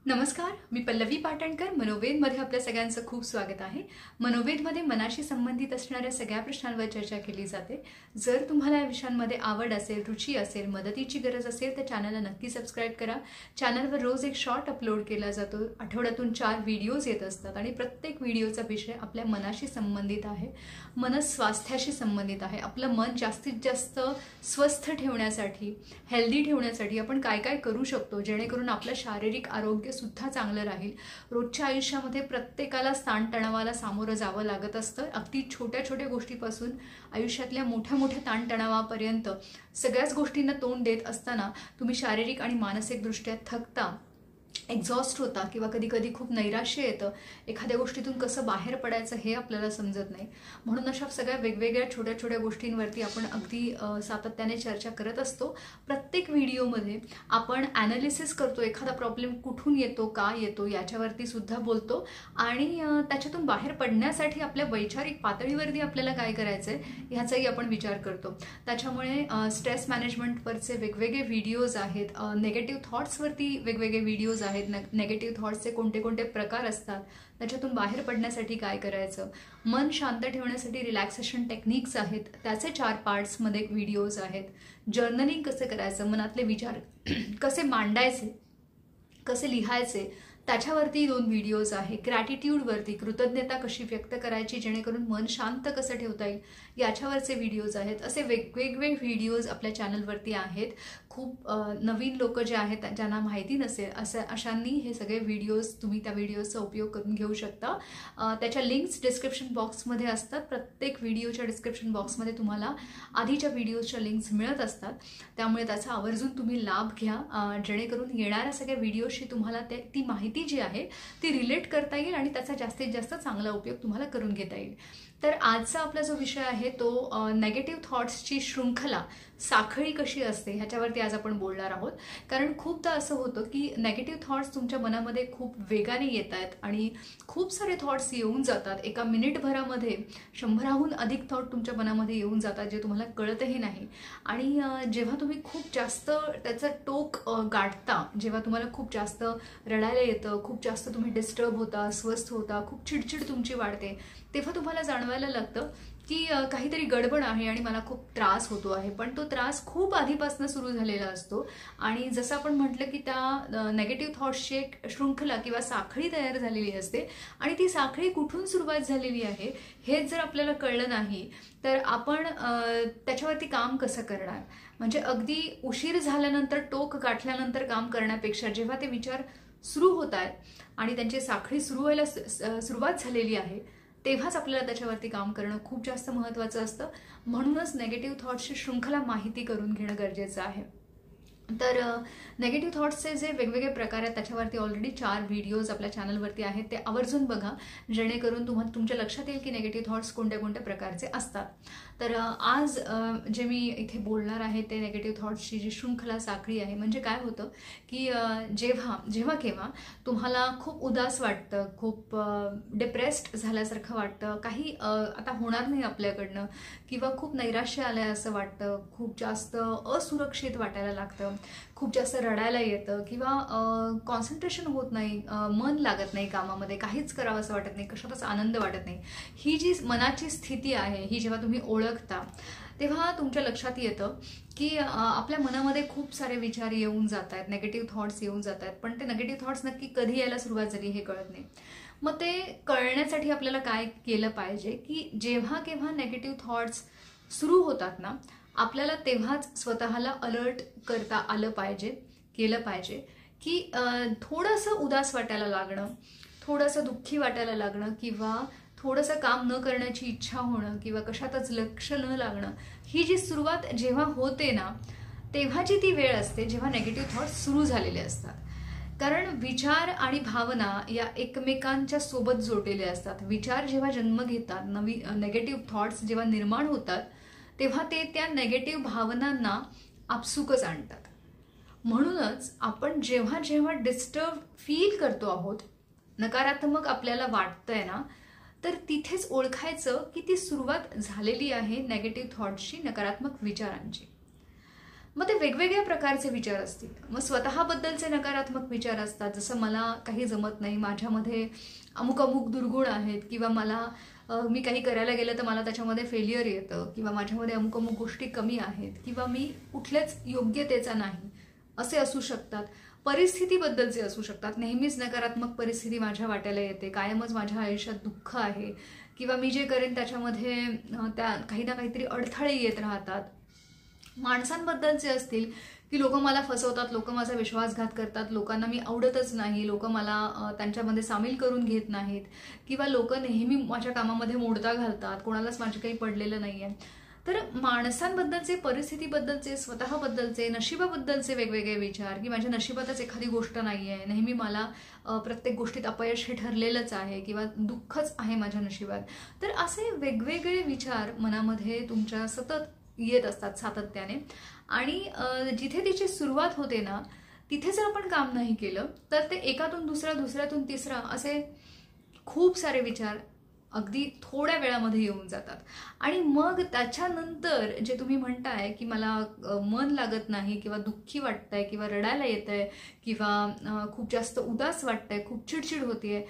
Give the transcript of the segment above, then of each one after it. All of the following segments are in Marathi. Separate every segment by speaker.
Speaker 1: नमस्कार, मी पल्लवी पाटणकर. मनोवेदमध्ये आपल्या सगळ्यांचं खूप स्वागत आहे. मनोवेदमध्ये मनाशी संबंधित असणाऱ्या सगळ्या प्रश्नांवर चर्चा केली जाते. जर तुम्हाला या विषयांमध्ये आवड असेल, रुची असेल, मदतीची गरज असेल तर चॅनलला नक्की सबस्क्राईब करा. चॅनलवर रोज एक शॉर्ट अपलोड केला जातो. आठवड्यातून 4 व्हिडिओज येत असतात आणि प्रत्येक व्हिडिओचा विषय आपल्या मनाशी संबंधित आहे, मनस्वास्थ्याशी संबंधित आहे. आपलं मन जास्तीत जास्त स्वस्थ ठेवण्यासाठी, हेल्दी ठेवण्यासाठी आपण काय काय करू शकतो जेणेकरून आपलं शारीरिक आरोग्य सुद्धा चांगलं राहील. रोजच्या आयुष्यामध्ये प्रत्येकाला ताणतणावाला सामोरं जावं लागत असतं. अगदी छोट्या छोट्या गोष्टीपासून आयुष्यातल्या मोठ्या मोठ्या ताणतणावापर्यंत सगळ्याच गोष्टींना तोंड देत असताना तुम्ही शारीरिक आणि मानसिकदृष्ट्या थकता, एक्झॉस्ट होता किंवा कधी कधी खूप नैराश्य येतं. एखाद्या गोष्टीतून कसं बाहेर पडायचं हे आपल्याला समजत नाही. म्हणून अशा सगळ्या वेगवेगळ्या छोट्या छोट्या गोष्टींवरती आपण अगदी सातत्याने चर्चा करत असतो. प्रत्येक व्हिडिओमध्ये आपण ॲनालिसिस करतो, एखादा प्रॉब्लेम कुठून येतो, का येतो याच्यावरती सुद्धा बोलतो आणि त्याच्यातून बाहेर पडण्यासाठी आपल्या वैचारिक पातळीवरती आपल्याला काय करायचं आहे ह्याचाही आपण विचार करतो. त्याच्यामुळे स्ट्रेस मॅनेजमेंटवरचे वेगवेगळे व्हिडिओज आहेत, नेगेटिव्ह थॉट्सवरती वेगवेगळे व्हिडिओज आहेत, नेगेटिव्ह थॉट्सचे कोणते कोणते प्रकार असतात, त्याच्यातून बाहेर पडण्यासाठी काय करायचं, मन शांत ठेवण्यासाठी रिलॅक्सेशन टेक्निक्स आहेत, त्याचे 4 पार्ट्समध्ये व्हिडिओज आहेत. जर्नलिंग कसं करायचं, मनातले विचार कसे मांडायचे, कसे लिहायचे त्याच्यावरती 2 व्हिडिओज आहे. ग्रॅटिट्यूडवरती, कृतज्ञता कशी व्यक्त करायची जेणेकरून मन शांत कसं ठेवता येईल याच्यावरचे व्हिडिओज आहेत. असे वेगवेगळे व्हिडिओज आपल्या चॅनलवरती आहेत. खूप नवीन लोक जे आहेत ज्यांना माहिती नसेल अशांनी हे सगळे व्हिडिओज तुम्ही त्या व्हिडिओजचा उपयोग करून घेऊ शकता. त्याच्या लिंक्स डिस्क्रिप्शन बॉक्समध्ये असतात. प्रत्येक व्हिडिओच्या डिस्क्रिप्शन बॉक्समध्ये तुम्हाला आधीच्या व्हिडिओजच्या लिंक्स मिळत असतात. त्यामुळे त्याचा आवर्जून तुम्ही लाभ घ्या जेणेकरून येणाऱ्या सगळ्या व्हिडिओशी तुम्हाला ती माहिती जी आहे ती रिलेट करता येईल आणि त्याचा जास्तीत जास्त चांगला उपयोग तुम्हाला करून घेता येईल. तर आजचा आपला जो विषय आहे तो नेगेटिव्ह थॉट्सची शृंखला, साखळी कशी असते ह्याच्यावरती आज आपण बोलणार आहोत. कारण खूपदा असं होतं की नेगेटिव्ह थॉट्स तुमच्या मनामध्ये खूप वेगाने येत आहेत आणि खूप सारे थॉट्स येऊन जातात. एका मिनिटभरामध्ये 100हून अधिक थॉट तुमच्या मनामध्ये येऊन जातात जे तुम्हाला कळतही नाही. आणि जेव्हा तुम्ही खूप जास्त त्याचं टोक गाठता, जेव्हा तुम्हाला खूप जास्त रडायला येतं, खूप जास्त तुम्ही डिस्टर्ब होता, अस्वस्थ होता, खूप चिडचिड तुमची वाढते, तेव्हा तुम्हाला जाणवायला लागतं की काहीतरी गडबड आहे आणि मला खूप त्रास होतो आहे. पण तो त्रास खूप आधीपासून सुरू झालेला असतो आणि जसं आपण म्हटलं की त्या नेगेटिव्ह थॉट्सची एक शृंखला किंवा साखळी तयार झालेली असते आणि ती साखळी कुठून सुरुवात झालेली आहे हेच जर आपल्याला कळलं नाही तर आपण त्याच्यावरती काम कसं करणार. म्हणजे अगदी उशीर झाल्यानंतर, टोक गाठल्यानंतर काम करण्यापेक्षा जेव्हा ते विचार सुरू होत आहेत आणि त्यांची साखळी सुरू व्हायला सुरुवात झालेली आहे तेव्हाच आपल्याला त्याच्यावरती काम करणं खूप जास्त महत्त्वाचं असतं. म्हणूनच नेगेटिव्ह थॉट्सची शृंखला माहिती करून घेणं गरजेचं आहे. तर नेगेटिव्ह थॉट्सचे जे वेगवेगळे प्रकार आहेत त्याच्यावरती ऑलरेडी 4 व्हिडिओज आपल्या चॅनलवरती आहेत, ते आवर्जून बघा जेणेकरून तुमच्या लक्षात येईल की नेगेटिव्ह थॉट्स कोणत्या कोणत्या प्रकारचे असतात. तर आज जे मी इथे बोलणार आहे ते नेगेटिव्ह थॉट्सची जी शृंखला, साखळी आहे. म्हणजे काय होतं की जेव्हा केव्हा तुम्हाला खूप उदास वाटतं, खूप डिप्रेस्ड झाल्यासारखं वाटतं, काही आता होणार नाही आपल्याकडनं, किंवा खूप नैराश्य आलंय असं वाटतं, खूप जास्त असुरक्षित वाटायला लागतं, खूप जास्त रडायला येतं किंवा कॉन्सन्ट्रेशन होत नाही, मन लागत नाही कामामध्ये, काहीच करावं असं वाटत नाही, कशातच आनंद वाटत नाही. ही जी मनाची स्थिती आहे ही जेव्हा तुम्ही ओळखता तेव्हा तुमच्या लक्षात येतं की आपल्या मनामध्ये खूप सारे विचार येऊन जात आहेत, नेगेटिव्ह थॉट्स येऊन जात आहेत. पण ते नेगेटिव्ह थॉट्स नक्की कधी यायला सुरुवात झाली हे कळत नाही. मग ते कळण्यासाठी आपल्याला काय केलं पाहिजे की जेव्हा केव्हा नेगेटिव्ह थॉट्स सुरू होतात ना, आपल्याला तेव्हाच स्वतःला अलर्ट करता आलं पाहिजे, केलं पाहिजे की थोडंसं उदास वाटायला लागणं, थोडंसं दुःखी वाटायला लागणं किंवा थोडंसं काम न करण्याची इच्छा होणं किंवा कशातच लक्ष न लागणं, ही जी सुरुवात जेव्हा होते ना तेव्हाची ती वेळ असते जेव्हा नेगेटिव्ह थॉट्स सुरू झालेले असतात. कारण विचार आणि भावना या एकमेकांच्या सोबत जोडलेले असतात. विचार जेव्हा जन्म घेतात, नेगेटिव्ह थॉट्स जेव्हा निर्माण होतात तेव्हा ते त्या नेगेटिव्ह भावनांना आपसुकच आणतात. म्हणूनच आपण जेव्हा जेव्हा डिस्टर्ब फील करतो आहोत, नकारात्मक आपल्याला वाटतंय ना, तर तिथेच ओळखायचं की ती सुरुवात झालेली आहे नेगेटिव्ह थॉट्सची, नकारात्मक विचारांची. मग ते वेगवेगळ्या प्रकारचे विचार असतील. मग स्वतःबद्दलचे नकारात्मक विचार असतात, जसं मला काही जमत नाही, माझ्यामध्ये अमुक अमुक दुर्गुण आहेत, किंवा मला मी काही करायला गेलं तर मला त्याच्यामध्ये फेल्युअर येतं, किंवा माझ्यामध्ये अमुक अमुक गोष्टी कमी आहेत, किंवा मी कुठल्याच योग्यतेचा नाही, असे असू शकतात. परिस्थितीबद्दलचे असू शकतात, नेहमीच नकारात्मक परिस्थिती माझ्या वाट्याला येते, कायमच माझ्या आयुष्यात दुःख आहे, किंवा मी जे करेन त्याच्यामध्ये त्या काही ना काहीतरी अडथळे येत राहतात. माणसांबद्दलचे असतील की लोक मला फसवतात, लोक माझा विश्वासघात करतात, लोकांना मी आवडतच नाही, लोक मला त्यांच्यामध्ये सामील करून घेत नाहीत, किंवा लोक नेहमी माझ्या कामामध्ये मोडता घालतात, कोणालाच माझे काही पडलेलं नाही आहे. तर माणसांबद्दलचे, परिस्थितीबद्दलचे, स्वतःबद्दलचे, नशिबाबद्दलचे वेगवेगळे विचार, की माझ्या नशिबातच एखादी गोष्ट नाही आहे, नेहमी मला प्रत्येक गोष्टीत अपयश हे ठरलेलंच आहे, किंवा दुःखच आहे माझ्या नशिबात. तर असे वेगवेगळे विचार मनामध्ये तुमच्या सतत येत असतात सातत्याने. आणि जिथे तिची सुरुवात होते ना, तिथे जर आपण काम नाही केलं तर ते एकातून दुसरा, दुसऱ्यातून तिसरा, असे खूप सारे विचार अगदी थोड्या वेळामध्ये येऊन जातात. आणि मग त्याच्यानंतर जे तुम्ही म्हणताय की मला मन लागत नाही, किंवा दुःखी वाटतंय, किंवा रडायला येतंय, किंवा खूप जास्त उदास वाटतंय, खूप चिडचिड होतीये,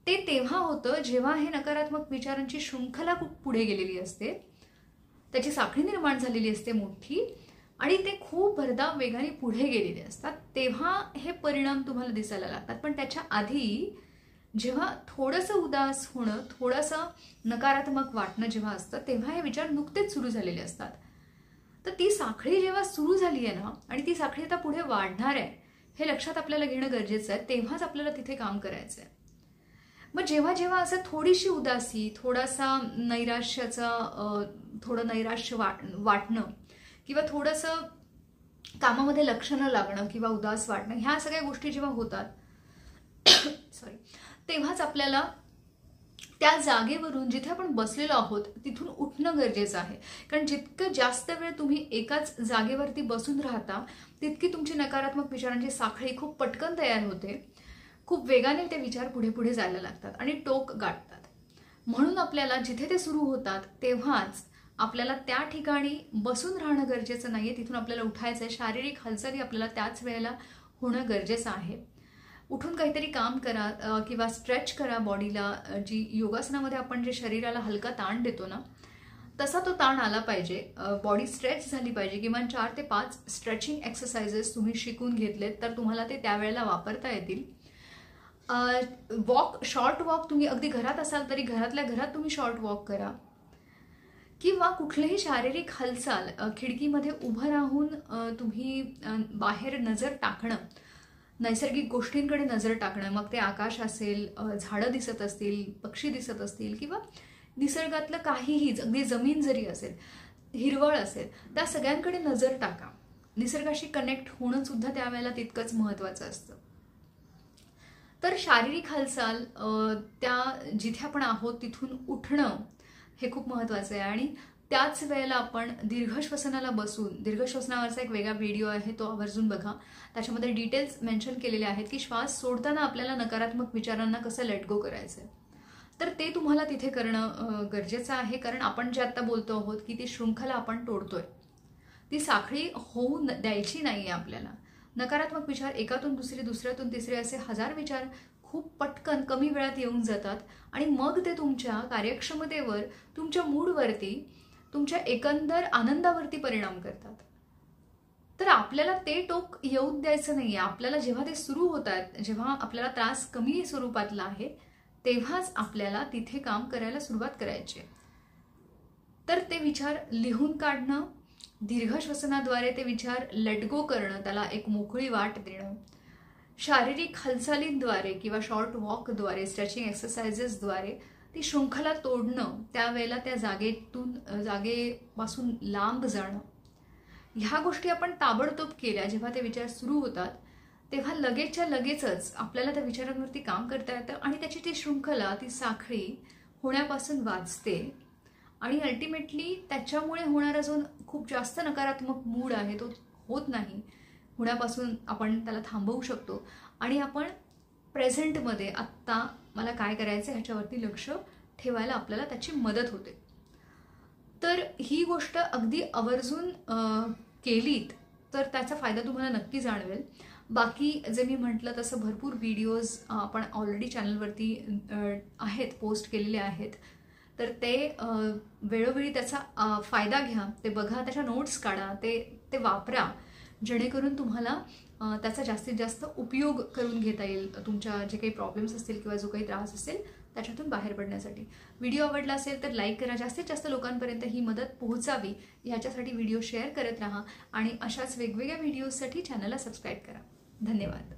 Speaker 1: ते तेव्हा होतं जेव्हा हे नकारात्मक विचारांची शृंखला खूप पुढे गेलेली असते, त्याची साखळी निर्माण झालेली असते मोठी, आणि ते खूप भरधाव वेगाने पुढे गेलेले असतात, तेव्हा हे परिणाम तुम्हाला दिसायला लागतात. पण त्याच्या आधी जेव्हा थोडंसं उदास होणं, थोडंसं नकारात्मक वाटणं जेव्हा असतं, तेव्हा हे विचार नुकतेच सुरू झालेले असतात. तर ती साखळी जेव्हा सुरू झाली आहे ना, आणि ती साखळी आता पुढे वाढणार आहे हे लक्षात आपल्याला घेणं गरजेचं आहे, तेव्हाच आपल्याला तिथे काम करायचं आहे. मग जेव्हा जेव्हा असं थोडीशी उदासी, थोडासा थोडं नैराश्य वाटणं, किंवा थोडंसं कामामध्ये लक्ष न लागणं, किंवा उदास वाटणं, ह्या सगळ्या गोष्टी जेव्हा होतात सॉरी, तेव्हाच आपल्याला त्या जागेवरून, जिथे आपण बसलेलो आहोत तिथून उठणं गरजेचं आहे. कारण जितकं जास्त वेळ तुम्ही एकाच जागेवरती बसून राहता, तितकी तुमची नकारात्मक विचारांची साखळी खूप पटकन तयार होते, खूप वेगाने ते विचार पुढे पुढे जायला लागतात आणि टोक गाठतात. म्हणून आपल्याला जिथे ते सुरू होतात तेव्हाच आपल्याला त्या ठिकाणी बसून राहणं गरजेचं नाहीये, तिथून आपल्याला उठायचं आहे. शारीरिक हालचाली आपल्याला त्याच वेळेला होणं गरजेचं आहे. उठून काहीतरी काम करा, किंवा स्ट्रेच करा बॉडीला. जी योगासनामध्ये आपण जे शरीराला हलका ताण देतो ना, तसा तो ताण आला पाहिजे, बॉडी स्ट्रेच झाली पाहिजे. किमान 4 ते 5 स्ट्रेचिंग एक्सरसाइजेस तुम्ही शिकून घेतलेत तर तुम्हाला ते त्यावेळेला वापरता येतील. शॉर्ट वॉक, तुम्ही अगदी घरात असाल तरी घरातल्या घरात तुम्ही शॉर्ट वॉक करा, किंवा कुठलीही शारीरिक हालचाल, खिडकीमध्ये उभं राहून तुम्ही बाहेर नजर टाकणं, नैसर्गिक गोष्टींकडे नजर टाकणं, मग ते आकाश असेल, झाडं दिसत असतील, पक्षी दिसत असतील, किंवा निसर्गातलं काहीही, अगदी जमीन जरी असेल, हिरवळ असेल, त्या सगळ्यांकडे नजर टाका. निसर्गाशी कनेक्ट होणं सुद्धा त्यावेळेला तितकंच महत्त्वाचं असतं. तर शारीरिक हालचाल, त्या जिथे आपण आहोत तिथून उठणं हे खूप महत्त्वाचं आहे. आणि त्याच वेळेला आपण दीर्घ श्वसनाला बसून, दीर्घ श्वसनावरचा एक वेगळा व्हिडिओ आहे, तो आवर्जून बघा. त्याच्यामध्ये डिटेल्स मेन्शन केलेले आहेत की श्वास सोडताना आपल्याला नकारात्मक विचारांना कसं लेट गो करायचं आहे. तर ते तुम्हाला तिथे करणं गरजेचं आहे, कारण आपण जे आता बोलतो आहोत की ती शृंखला आपण तोडतोय, ती साखळी होऊ द्यायची नाही आहे आपल्याला. नकारात्मक विचार एकातून दुसरे, दुसऱ्यातून तिसरे, असे 1000 विचार खूप पटकन कमी वेळात येऊन जातात, आणि मग ते तुमच्या कार्यक्षमतेवर, तुमच्या मूडवरती, तुमच्या एकंदर आनंदावरती परिणाम करतात. तर आपल्याला ते टोक येऊन द्यायचं नाहीये. आपल्याला जेव्हा ते सुरू होतात, जेव्हा आपल्याला त्रास कमी स्वरूपातला आहे, तेव्हाच आपल्याला तिथे काम करायला सुरुवात करायची आहे. तर ते विचार लिहून काढणं, दीर्घ श्वसनाद्वारे ते विचार लेट गो करणं, त्याला एक मोकळी वाट देणं, शारीरिक हालचालींद्वारे किंवा शॉर्ट वॉकद्वारे, स्ट्रेचिंग एक्सरसाइजेसद्वारे ती शृंखला तोडणं, त्यावेळेला त्या जागेपासून लांब जाणं, ह्या गोष्टी आपण ताबडतोब केल्या जेव्हा ते विचार सुरू होतात, तेव्हा लगेचच्या लगेचच आपल्याला त्या विचारांवरती काम करता येतं, आणि त्याची ती शृंखला, ती साखळी होण्यापासून वाचते. आणि अल्टिमेटली त्याच्यामुळे होणारा जो खूप जास्त नकारात्मक मूड आहे तो होत नाही, होण्यापासून आपण त्याला थांबवू शकतो, आणि आपण प्रेझेंटमध्ये आत्ता मला काय करायचं ह्याच्यावरती लक्ष ठेवायला आपल्याला त्याची मदत होते. तर ही गोष्ट अगदी आवर्जून केलीत तर त्याचा फायदा तुम्हाला नक्की जाणवेल. बाकी जे मी म्हटलं तसं भरपूर व्हिडिओज आपण ऑलरेडी चॅनलवरती आहेत, पोस्ट केलेले आहेत. तर ते वेळोवेळी त्याचा फायदा घ्या, ते बघा, त्याच्या नोट्स काढा, ते वापरा, जेणेकरून तुम्हाला त्याचा जास्तीत जास्त उपयोग करून घेता येईल तुमच्या जे काही प्रॉब्लेम्स असतील किंवा जो काही त्रास असेल त्याच्यातून बाहेर पडण्यासाठी. व्हिडिओ आवडला असेल तर लाईक करा, जास्तीत जास्त लोकांपर्यंत ही मदत पोहोचावी ह्याच्यासाठी व्हिडिओ शेअर करत राहा आणि अशाच वेगवेगळ्या व्हिडिओजसाठी चॅनलला सबस्क्राईब करा. धन्यवाद.